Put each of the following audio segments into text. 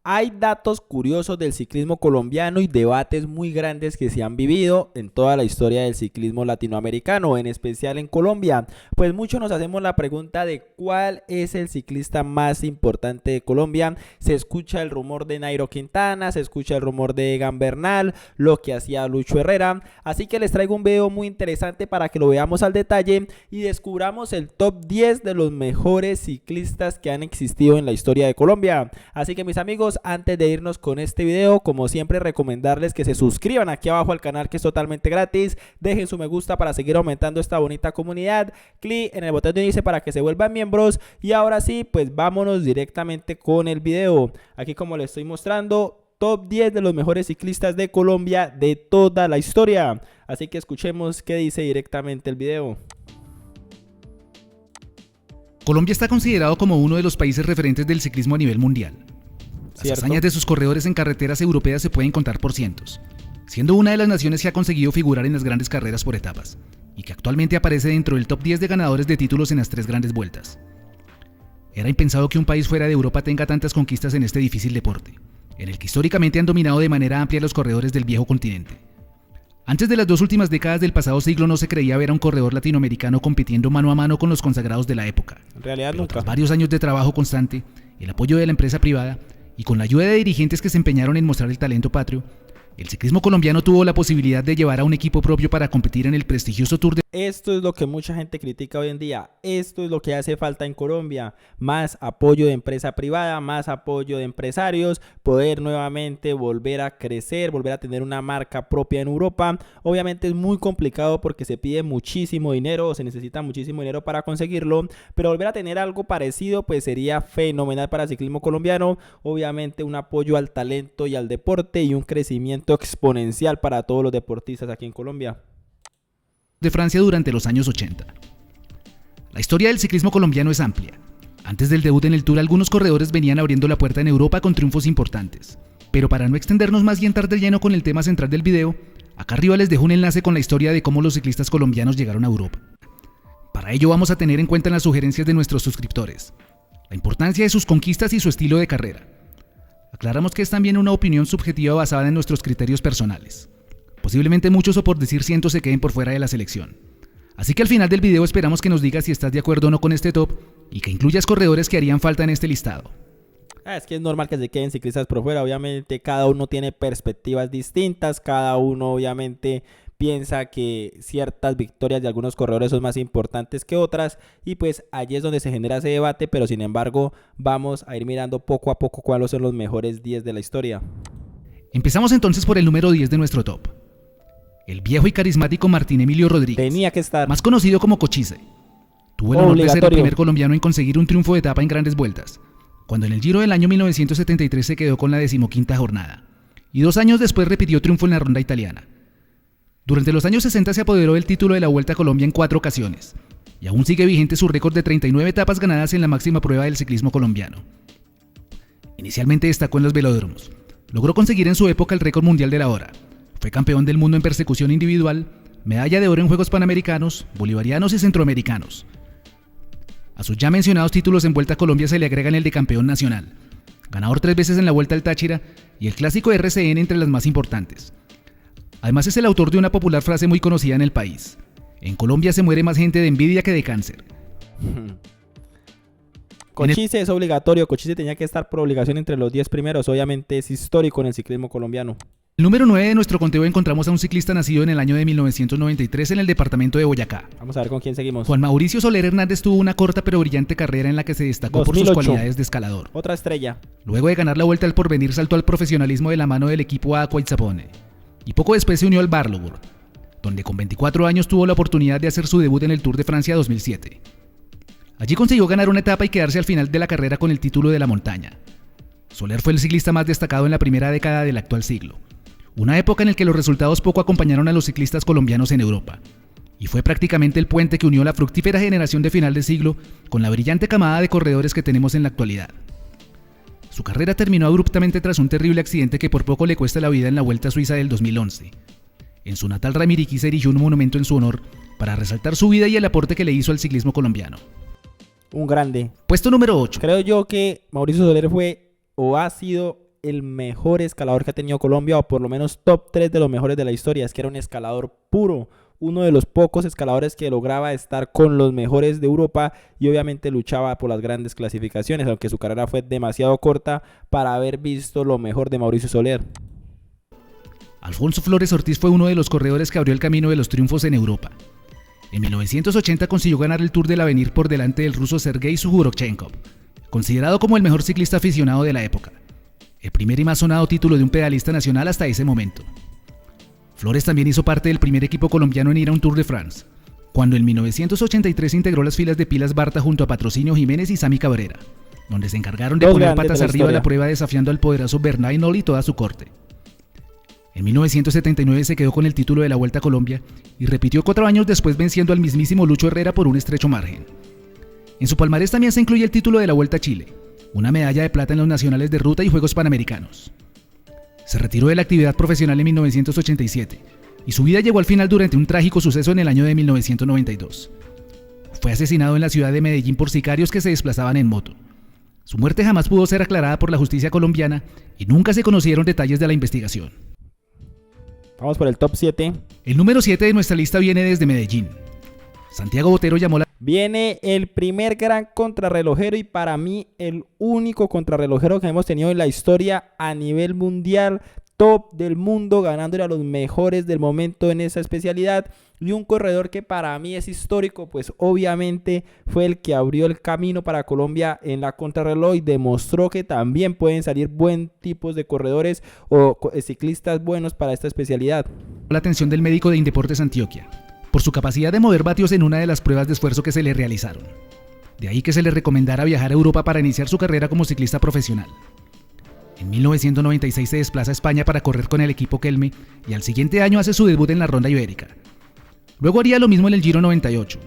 Hay datos curiosos del ciclismo colombiano y debates muy grandes que se han vivido en toda la historia del ciclismo latinoamericano, en especial en Colombia. Pues muchos nos hacemos la pregunta de cuál es el ciclista más importante de Colombia. Se escucha el rumor de Nairo Quintana, se escucha el rumor de Egan Bernal, lo que hacía Lucho Herrera. Así que les traigo un video muy interesante para que lo veamos al detalle y descubramos el top 10 de los mejores ciclistas que han existido en la historia de Colombia. Así que mis amigos, antes de irnos con este video, como siempre recomendarles que se suscriban aquí abajo al canal, que es totalmente gratis. Dejen su me gusta para seguir aumentando esta bonita comunidad, clic en el botón de unirse para que se vuelvan miembros. Y ahora sí, pues vámonos directamente con el video. Aquí, como les estoy mostrando, top 10 de los mejores ciclistas de Colombia de toda la historia. Así que escuchemos qué dice directamente el video. Colombia está considerado como uno de los países referentes del ciclismo a nivel mundial. Las hazañas de sus corredores en carreteras europeas se pueden contar por cientos, siendo una de las naciones que ha conseguido figurar en las grandes carreras por etapas, y que actualmente aparece dentro del top 10 de ganadores de títulos en las 3 grandes vueltas. Era impensado que un país fuera de Europa tenga tantas conquistas en este difícil deporte, en el que históricamente han dominado de manera amplia los corredores del viejo continente. Antes de las 2 últimas décadas del pasado siglo no se creía ver a un corredor latinoamericano compitiendo mano a mano con los consagrados de la época. En realidad nunca. Tras varios años de trabajo constante, el apoyo de la empresa privada y con la ayuda de dirigentes que se empeñaron en mostrar el talento patrio, el ciclismo colombiano tuvo la posibilidad de llevar a un equipo propio para competir en el prestigioso Tour de... Esto es lo que mucha gente critica hoy en día. Esto es lo que hace falta en Colombia. Más apoyo de empresa privada, más apoyo de empresarios, poder nuevamente volver a crecer, volver a tener una marca propia en Europa. Obviamente es muy complicado porque se pide muchísimo dinero, o se necesita muchísimo dinero para conseguirlo, pero volver a tener algo parecido pues sería fenomenal para el ciclismo colombiano. Obviamente un apoyo al talento y al deporte y un crecimiento exponencial para todos los deportistas aquí en Colombia. De Francia durante los años 80. La historia del ciclismo colombiano es amplia. Antes del debut en el Tour, algunos corredores venían abriendo la puerta en Europa con triunfos importantes. Pero para no extendernos más y entrar de lleno con el tema central del video, acá arriba les dejo un enlace con la historia de cómo los ciclistas colombianos llegaron a Europa. Para ello vamos a tener en cuenta las sugerencias de nuestros suscriptores, la importancia de sus conquistas y su estilo de carrera. Aclaramos que es también una opinión subjetiva basada en nuestros criterios personales. Posiblemente muchos, o por decir cientos, se queden por fuera de la selección. Así que al final del video esperamos que nos digas si estás de acuerdo o no con este top y que incluyas corredores que harían falta en este listado. Es que es normal que se queden ciclistas por fuera. Obviamente cada uno tiene perspectivas distintas, cada uno obviamente piensa que ciertas victorias de algunos corredores son más importantes que otras, y pues allí es donde se genera ese debate, pero sin embargo vamos a ir mirando poco a poco cuáles son los mejores 10 de la historia. Empezamos entonces por el número 10 de nuestro top. El viejo y carismático Martín Emilio Rodríguez, Tenía que estar, más conocido como Cochise. Tuvo el honor de ser el primer colombiano en conseguir un triunfo de etapa en grandes vueltas, cuando en el Giro del año 1973 se quedó con la 15ª jornada, y 2 años después repitió triunfo en la ronda italiana. Durante los años 60 se apoderó del título de la Vuelta a Colombia en 4 ocasiones, y aún sigue vigente su récord de 39 etapas ganadas en la máxima prueba del ciclismo colombiano. Inicialmente destacó en los velódromos, logró conseguir en su época el récord mundial de la hora, fue campeón del mundo en persecución individual, medalla de oro en Juegos Panamericanos, Bolivarianos y Centroamericanos. A sus ya mencionados títulos en Vuelta a Colombia se le agregan el de campeón nacional, ganador 3 veces en la Vuelta al Táchira y el clásico RCN entre las más importantes. Además es el autor de una popular frase muy conocida en el país: en Colombia se muere más gente de envidia que de cáncer. Cochise es obligatorio, Cochise tenía que estar por obligación entre los 10 primeros, obviamente es histórico en el ciclismo colombiano. El número 9 de nuestro conteo encontramos a un ciclista nacido en el año de 1993 en el departamento de Boyacá. Vamos a ver con quién seguimos. Juan Mauricio Soler Hernández tuvo una corta pero brillante carrera en la que se destacó 2008. Por sus cualidades de escalador. Otra estrella. Luego de ganar la Vuelta al Porvenir saltó al profesionalismo de la mano del equipo Aqua Itzapone, y poco después se unió al Barloworld, donde con 24 años tuvo la oportunidad de hacer su debut en el Tour de Francia 2007. Allí consiguió ganar una etapa y quedarse al final de la carrera con el título de la montaña. Soler fue el ciclista más destacado en la primera década del actual siglo, una época en la que los resultados poco acompañaron a los ciclistas colombianos en Europa, y fue prácticamente el puente que unió la fructífera generación de final de siglo con la brillante camada de corredores que tenemos en la actualidad. Su carrera terminó abruptamente tras un terrible accidente que por poco le cuesta la vida en la Vuelta a Suiza del 2011. En su natal Ramiriquí se erigió un monumento en su honor para resaltar su vida y el aporte que le hizo al ciclismo colombiano. Un grande. Puesto número 8. Creo yo que Mauricio Soler fue o ha sido el mejor escalador que ha tenido Colombia, o por lo menos top 3 de los mejores de la historia. Es que era un escalador puro, uno de los pocos escaladores que lograba estar con los mejores de Europa y obviamente luchaba por las grandes clasificaciones, aunque su carrera fue demasiado corta para haber visto lo mejor de Mauricio Soler. Alfonso Flores Ortiz fue uno de los corredores que abrió el camino de los triunfos en Europa. En 1980 consiguió ganar el Tour del Avenir por delante del ruso Sergei Sukhorchenko, considerado como el mejor ciclista aficionado de la época, el primer y más sonado título de un pedalista nacional hasta ese momento. Flores también hizo parte del primer equipo colombiano en ir a un Tour de France, cuando en 1983 integró las filas de Pilas Barta junto a Patrocinio Jiménez y Sami Cabrera, donde se encargaron de poner patas arriba la prueba desafiando al poderoso Bernard Hinault y toda su corte. En 1979 se quedó con el título de la Vuelta a Colombia y repitió 4 años después venciendo al mismísimo Lucho Herrera por un estrecho margen. En su palmarés también se incluye el título de la Vuelta a Chile, una medalla de plata en los nacionales de ruta y Juegos Panamericanos. Se retiró de la actividad profesional en 1987 y su vida llegó al final durante un trágico suceso en el año de 1992. Fue asesinado en la ciudad de Medellín por sicarios que se desplazaban en moto. Su muerte jamás pudo ser aclarada por la justicia colombiana y nunca se conocieron detalles de la investigación. Vamos por el top 7. El número 7 de nuestra lista viene desde Medellín. Santiago Botero llamó la... Viene el primer gran contrarrelojero y para mí el único contrarrelojero que hemos tenido en la historia a nivel mundial, top del mundo, ganándole a los mejores del momento en esa especialidad, y un corredor que para mí es histórico, pues obviamente fue el que abrió el camino para Colombia en la contrarreloj y demostró que también pueden salir buen tipos de corredores o ciclistas buenos para esta especialidad. La atención del médico de Indeportes Antioquia por su capacidad de mover vatios en una de las pruebas de esfuerzo que se le realizaron. De ahí que se le recomendara viajar a Europa para iniciar su carrera como ciclista profesional. En 1996 se desplaza a España para correr con el equipo Kelme y al siguiente año hace su debut en la Ronda Ibérica. Luego haría lo mismo en el Giro 98.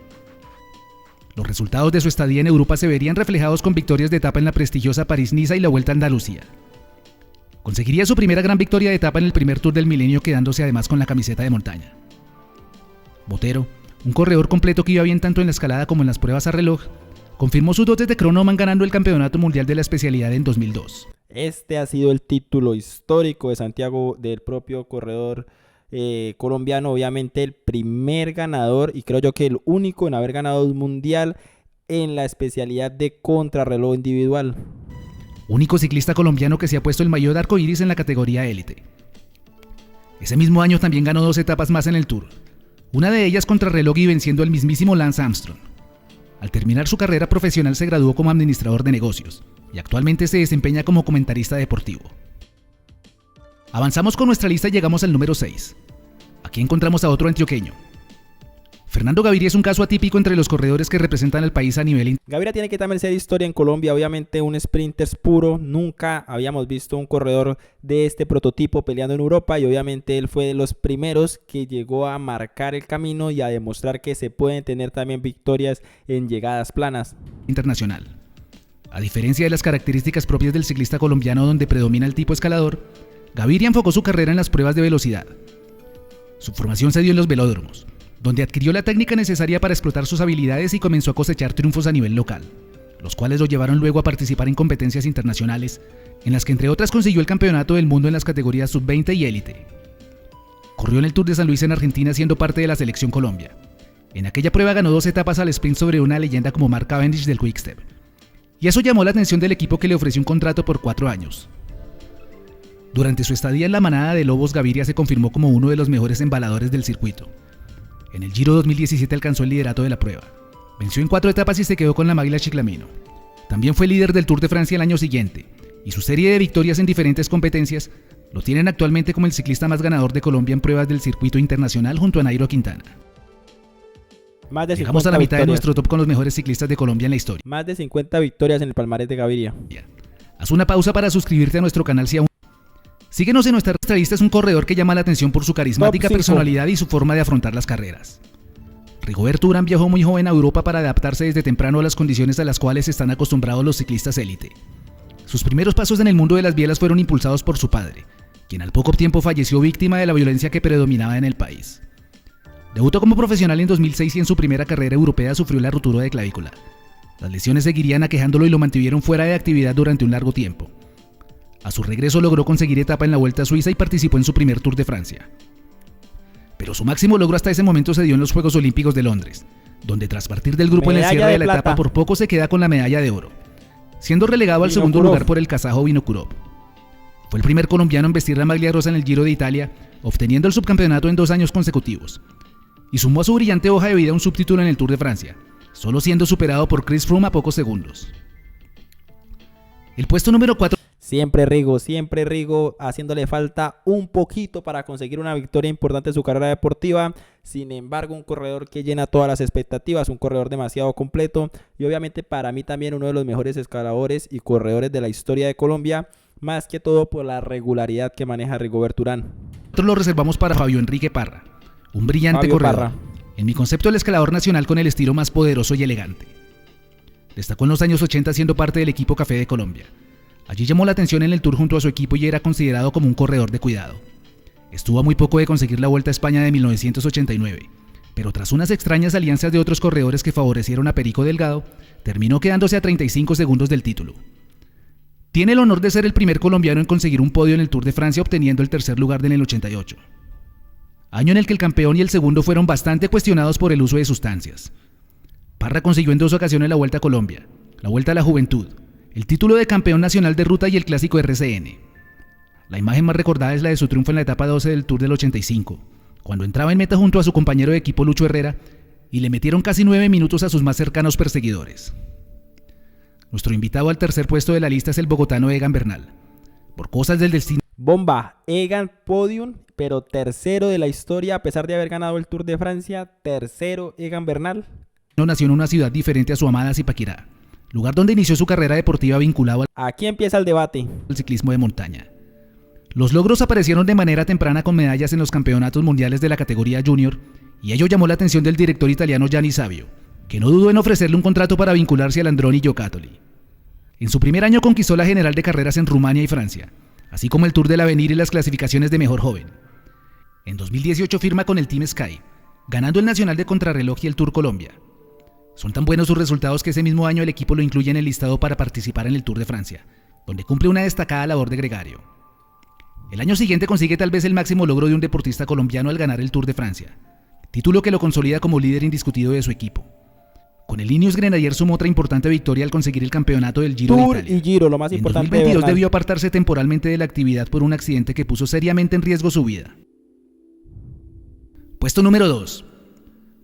Los resultados de su estadía en Europa se verían reflejados con victorias de etapa en la prestigiosa París-Niza y la Vuelta a Andalucía. Conseguiría su primera gran victoria de etapa en el primer Tour del Milenio, quedándose además con la camiseta de montaña. Botero, un corredor completo que iba bien tanto en la escalada como en las pruebas a reloj, confirmó sus dotes de cronoman ganando el Campeonato Mundial de la especialidad en 2002. Este ha sido el título histórico de Santiago, del propio corredor colombiano, obviamente el primer ganador y creo yo que el único en haber ganado un mundial en la especialidad de contrarreloj individual. Único ciclista colombiano que se ha puesto el maillot de arcoíris en la categoría élite. Ese mismo año también ganó 2 etapas más en el Tour, una de ellas contrarreloj y venciendo al mismísimo Lance Armstrong. Al terminar su carrera profesional se graduó como administrador de negocios y actualmente se desempeña como comentarista deportivo. Avanzamos con nuestra lista y llegamos al número 6. Aquí encontramos a otro antioqueño. Fernando Gaviria es un caso atípico entre los corredores que representan al país a nivel internacional. Gaviria tiene que también ser historia en Colombia, obviamente un sprinter puro, nunca habíamos visto un corredor de este prototipo peleando en Europa y obviamente él fue de los primeros que llegó a marcar el camino y a demostrar que se pueden tener también victorias en llegadas planas. Internacional. A diferencia de las características propias del ciclista colombiano donde predomina el tipo escalador, Gaviria enfocó su carrera en las pruebas de velocidad. Su formación se dio en los velódromos, donde adquirió la técnica necesaria para explotar sus habilidades y comenzó a cosechar triunfos a nivel local, los cuales lo llevaron luego a participar en competencias internacionales, en las que entre otras consiguió el campeonato del mundo en las categorías sub-20 y élite. Corrió en el Tour de San Luis en Argentina siendo parte de la selección Colombia. En aquella prueba ganó 2 etapas al sprint sobre una leyenda como Mark Cavendish del Quick-Step. Y eso llamó la atención del equipo que le ofreció un contrato por 4 años. Durante su estadía en la manada de lobos, Gaviria se confirmó como uno de los mejores embaladores del circuito. En el Giro 2017 alcanzó el liderato de la prueba. Venció en 4 etapas y se quedó con la Maglia Chiclamino. También fue líder del Tour de Francia el año siguiente, y su serie de victorias en diferentes competencias lo tienen actualmente como el ciclista más ganador de Colombia en pruebas del circuito internacional junto a Nairo Quintana. Llegamos a la mitad de nuestro top con los mejores ciclistas de Colombia en la historia. Más de 50 victorias en el palmarés de Gaviria. Haz una pausa para suscribirte a nuestro canal si aún... Síguenos en nuestra lista, es un corredor que llama la atención por su carismática personalidad y su forma de afrontar las carreras. Rigoberto Urán viajó muy joven a Europa para adaptarse desde temprano a las condiciones a las cuales están acostumbrados los ciclistas élite. Sus primeros pasos en el mundo de las bielas fueron impulsados por su padre, quien al poco tiempo falleció víctima de la violencia que predominaba en el país. Debutó como profesional en 2006 y en su primera carrera europea sufrió la rotura de clavícula. Las lesiones seguirían aquejándolo y lo mantuvieron fuera de actividad durante un largo tiempo. A su regreso logró conseguir etapa en la Vuelta a Suiza y participó en su primer Tour de Francia. Pero su máximo logro hasta ese momento se dio en los Juegos Olímpicos de Londres, donde tras partir del grupo en el cierre de la etapa por poco se queda con la medalla de oro, siendo relegado al segundo lugar por el kazajo Vinokurov. Fue el primer colombiano en vestir la maglia rosa en el Giro de Italia, obteniendo el subcampeonato en 2 años consecutivos, y sumó a su brillante hoja de vida un subtítulo en el Tour de Francia, solo siendo superado por Chris Froome a pocos segundos. El puesto número 4. Siempre Rigo, haciéndole falta un poquito para conseguir una victoria importante en su carrera deportiva. Sin embargo, un corredor que llena todas las expectativas, un corredor demasiado completo y obviamente para mí también uno de los mejores escaladores y corredores de la historia de Colombia, más que todo por la regularidad que maneja Rigoberto Urán. Nosotros lo reservamos para Fabio Enrique Parra, un brillante corredor. En mi concepto, el escalador nacional con el estilo más poderoso y elegante. Destacó en los años 80 siendo parte del equipo Café de Colombia. Allí llamó la atención en el Tour junto a su equipo y era considerado como un corredor de cuidado. Estuvo a muy poco de conseguir la Vuelta a España de 1989, pero tras unas extrañas alianzas de otros corredores que favorecieron a Perico Delgado, terminó quedándose a 35 segundos del título. Tiene el honor de ser el primer colombiano en conseguir un podio en el Tour de Francia, obteniendo el tercer lugar en el 88. Año en el que el campeón y el segundo fueron bastante cuestionados por el uso de sustancias. Parra consiguió en 2 ocasiones la Vuelta a Colombia, la Vuelta a la Juventud, el título de campeón nacional de ruta y el clásico RCN. La imagen más recordada es la de su triunfo en la etapa 12 del Tour del 85, cuando entraba en meta junto a su compañero de equipo Lucho Herrera y le metieron casi 9 minutos a sus más cercanos perseguidores. Nuestro invitado al tercer puesto de la lista es el bogotano Egan Bernal. Por cosas del destino. Bomba, Egan podium, pero tercero de la historia a pesar de haber ganado el Tour de Francia, tercero Egan Bernal. Nació en una ciudad diferente a su amada Zipaquirá, lugar donde inició su carrera deportiva vinculado Aquí empieza el debate. Al ciclismo de montaña. Los logros aparecieron de manera temprana con medallas en los campeonatos mundiales de la categoría junior, y ello llamó la atención del director italiano Gianni Savio, que no dudó en ofrecerle un contrato para vincularse al Androni Giocattoli. En su primer año conquistó la general de carreras en Rumania y Francia, así como el Tour del Avenir y las clasificaciones de mejor joven. En 2018 firma con el Team Sky, ganando el Nacional de Contrarreloj y el Tour Colombia. Son tan buenos sus resultados que ese mismo año el equipo lo incluye en el listado para participar en el Tour de Francia, donde cumple una destacada labor de gregario. El año siguiente consigue tal vez el máximo logro de un deportista colombiano al ganar el Tour de Francia, título que lo consolida como líder indiscutido de su equipo. Con el Ineos Grenadier sumó otra importante victoria al conseguir el campeonato del Giro Tour de Italia. Y Giro, lo más importante. En 2022 debió apartarse temporalmente de la actividad por un accidente que puso seriamente en riesgo su vida. Puesto número 2.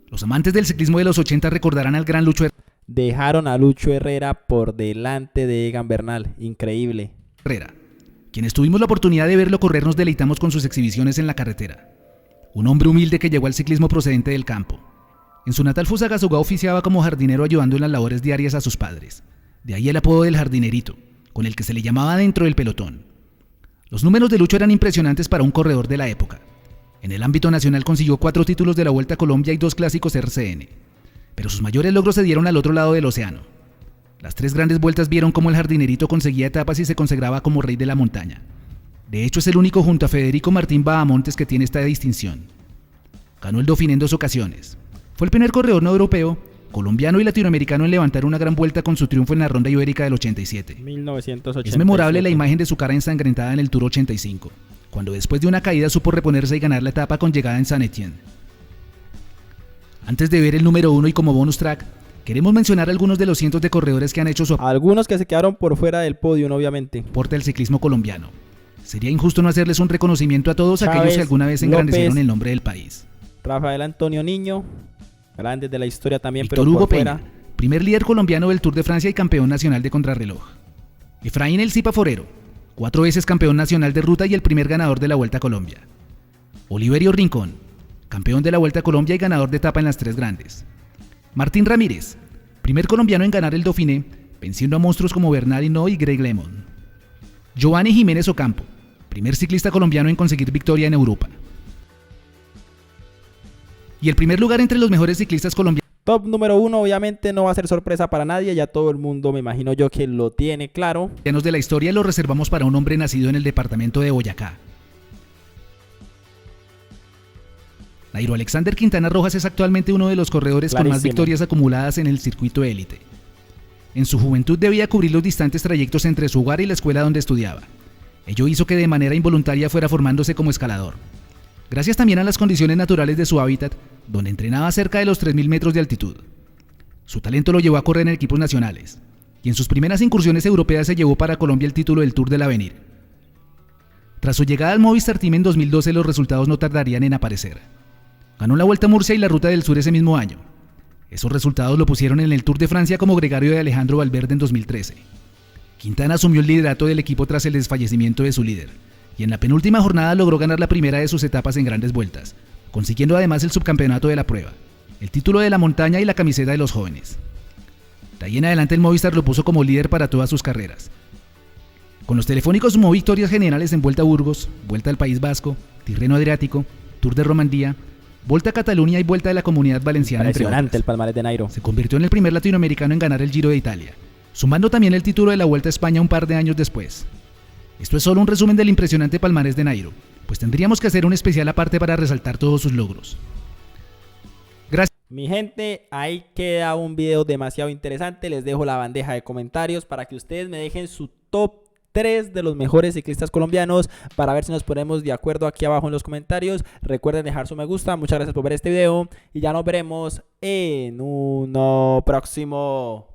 Los amantes del ciclismo de los 80 recordarán al gran Lucho Dejaron a Lucho Herrera por delante de Egan Bernal. Increíble. Herrera. Quienes tuvimos la oportunidad de verlo correr nos deleitamos con sus exhibiciones en la carretera. Un hombre humilde que llegó al ciclismo procedente del campo. En su natal Fusagasugá oficiaba como jardinero ayudando en las labores diarias a sus padres. De ahí el apodo del jardinerito, con el que se le llamaba dentro del pelotón. Los números de Lucho eran impresionantes para un corredor de la época. En el ámbito nacional consiguió 4 títulos de la Vuelta a Colombia y 2 clásicos RCN. Pero sus mayores logros se dieron al otro lado del océano. Las 3 grandes vueltas vieron cómo el jardinerito conseguía etapas y se consagraba como rey de la montaña. De hecho, es el único junto a Federico Martín Bahamontes que tiene esta distinción. Ganó el Dauphiné en 2 ocasiones. Fue el primer corredor no europeo, colombiano y latinoamericano en levantar una gran vuelta con su triunfo en la Ronda Ibérica del 87. 1987. Es memorable la imagen de su cara ensangrentada en el Tour 85, cuando después de una caída supo reponerse y ganar la etapa con llegada en Saint-Étienne. Antes de ver el número 1 y como bonus track, queremos mencionar algunos de los cientos de corredores que han hecho su Algunos que se quedaron por fuera del podio, obviamente. aporte al ciclismo colombiano. Sería injusto no hacerles un reconocimiento a todos aquellos que alguna vez engrandecieron el nombre del país. Rafael Antonio Niño, grandes de la historia también, Víctor pero Hugo por fuera. Peña, primer líder colombiano del Tour de Francia y campeón nacional de contrarreloj. Efraín El Zipa Forero, 4 veces campeón nacional de ruta y el primer ganador de la Vuelta a Colombia. Oliverio Rincón, campeón de la Vuelta a Colombia y ganador de etapa en las 3 grandes. Martín Ramírez, primer colombiano en ganar el Dauphiné, venciendo a monstruos como Bernal Hinault y Greg LeMond. Giovanni Jiménez Ocampo, primer ciclista colombiano en conseguir victoria en Europa. Y el primer lugar entre los mejores ciclistas colombianos. Top número 1 obviamente no va a ser sorpresa para nadie, ya todo el mundo me imagino yo que lo tiene claro. De la historia lo reservamos para un hombre nacido en el departamento de Boyacá. Nairo Alexander Quintana Rojas es actualmente uno de los corredores con más victorias acumuladas en el circuito élite. En su juventud debía cubrir los distantes trayectos entre su hogar y la escuela donde estudiaba. Ello hizo que de manera involuntaria fuera formándose como escalador. Gracias también a las condiciones naturales de su hábitat, donde entrenaba cerca de los 3.000 metros de altitud. Su talento lo llevó a correr en equipos nacionales, y en sus primeras incursiones europeas se llevó para Colombia el título del Tour del Avenir. Tras su llegada al Movistar Team en 2012, los resultados no tardarían en aparecer. Ganó la Vuelta a Murcia y la Ruta del Sur ese mismo año. Esos resultados lo pusieron en el Tour de Francia como gregario de Alejandro Valverde en 2013. Quintana asumió el liderato del equipo tras el desfallecimiento de su líder, y en la penúltima jornada logró ganar la primera de sus etapas en grandes vueltas, consiguiendo además el subcampeonato de la prueba, el título de la montaña y la camiseta de los jóvenes. De ahí en adelante el Movistar lo puso como líder para todas sus carreras. Con los telefónicos sumó victorias generales en Vuelta a Burgos, Vuelta al País Vasco, Tirreno Adriático, Tour de Romandía, Vuelta a Cataluña y Vuelta de la Comunidad Valenciana, entre otras. Impresionante el palmarés de Nairo. Se convirtió en el primer latinoamericano en ganar el Giro de Italia, sumando también el título de la Vuelta a España un par de años después. Esto es solo un resumen del impresionante palmarés de Nairo, pues tendríamos que hacer un especial aparte para resaltar todos sus logros. Gracias. Mi gente, ahí queda un video demasiado interesante. Les dejo la bandeja de comentarios para que ustedes me dejen su top 3 de los mejores ciclistas colombianos, para ver si nos ponemos de acuerdo aquí abajo en los comentarios. Recuerden dejar su me gusta. Muchas gracias por ver este video y ya nos veremos en uno próximo.